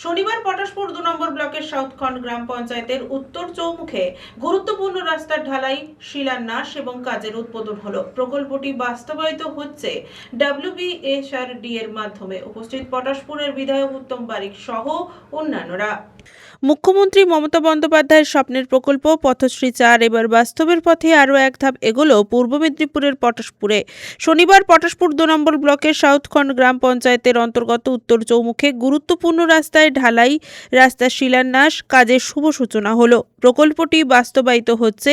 শনিবার পটাশপুর 2 নম্বর ব্লকের সাউথখন্ড গ্রাম পঞ্চায়েতের উত্তর চৌমুখে গুরুত্বপূর্ণ রাস্তার ঢালাই, শিলান্যাস এবং কাজের উদ্বোধন হলো। প্রকল্পটি বাস্তবায়িত হচ্ছে WBSRD এর মাধ্যমে। উপস্থিত পটাশপুরের বিধায়ক উত্তম বারিক সহ অন্যান্যরা। মুখ্যমন্ত্রী মমতা বন্দ্যোপাধ্যায়ের স্বপ্নের প্রকল্প পথশ্রী 4 এবার বাস্তবের পথে আরও এক ধাপ এগোলো পূর্ব মেদিনীপুরের পটাশপুরে। শনিবার পটাশপুর 2 নম্বর ব্লকের সাউথখন্ড গ্রাম পঞ্চায়েতের অন্তর্গত উত্তর চৌমুখে গুরুত্বপূর্ণ রাস্তায় ঢালাই, রাস্তার শিলান্যাস কাজের শুভ সূচনা হলো। প্রকল্পটি বাস্তবায়িত হচ্ছে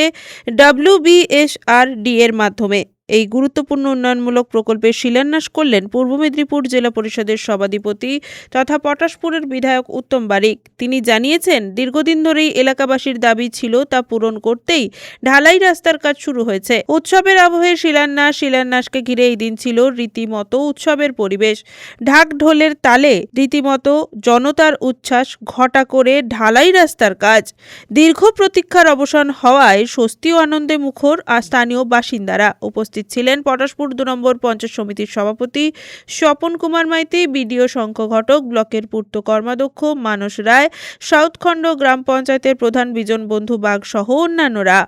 WBSRD এর মাধ্যমে। এই গুরুত্বপূর্ণ উন্নয়নমূলক প্রকল্পের শিলান্যাস করলেন পূর্ব মেদিনীপুর জেলা পরিষদের সভাধিপতি তথা পটাশপুরের বিধায়ক উত্তম বারিক। তিনি জানিয়েছেন, দীর্ঘদিন ধরেই এলাকাবাসীর দাবি ছিল, তা পূরণ করতেই ঢালাই রাস্তার কাজ শুরু হয়েছে। উৎসবের আবহে শিলান্যাসকে ঘিরে এই দিন ছিল রীতিমতো উৎসবের পরিবেশ। ঢাক ঢোলের তালে রীতিমতো জনতার উচ্ছ্বাস ঘটা করে ঢালাই রাস্তার কাজ। দীর্ঘ প্রতীক্ষার অবসান হওয়ায় স্বস্তি ও আনন্দে মুখর স্থানীয় বাসিন্দারা। উপস্থিত ছিলেন পটাশপুর 2 নম্বর পঞ্চায়েত সমিতির সভাপতি স্বপন কুমার মাইতি, বিডিও শঙ্খ ঘটক, ব্লকের পূর্ত কর্মাধ্যক্ষ মানস রায়, সাউথখন্ড গ্রাম পঞ্চায়েতের প্রধান বিজন বন্ধু বাগ সহ অন্যান্যরা।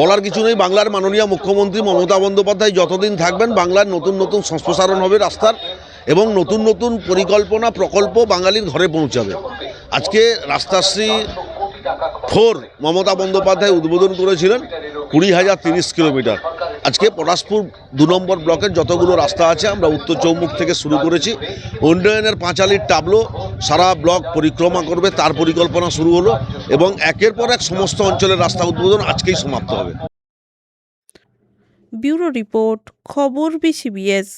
বলার কিছু নেই, বাংলার মাননীয় মুখ্যমন্ত্রী মমতা বন্দ্যোপাধ্যায় যতদিন থাকবেন বাংলার নতুন নতুন সম্প্রসারণ হবে রাস্তার, এবং নতুন নতুন পরিকল্পনা প্রকল্প বাঙালির ঘরে পৌঁছাবে। আজকে রাস্তাশ্রী 4 মমতা বন্দ্যোপাধ্যায় উদ্বোধন করেছিলেন, 20,030 কিলোমিটার। আজকে পটাশপুর 2 নম্বর ব্লকের যতগুলো রাস্তা আছে আমরা উত্তর চৌমুখ থেকে শুরু করেছি। উন্নয়নের পাঁচালির টাবলো সারা ব্লক পরিক্রমা করবে, তার পরিকল্পনা শুরু হলো এবং একের পর এক সমস্ত অঞ্চলের রাস্তা উদ্বোধন আজকেই সমাপ্ত হবে। ব্যুরো রিপোর্ট, খবর BCBS।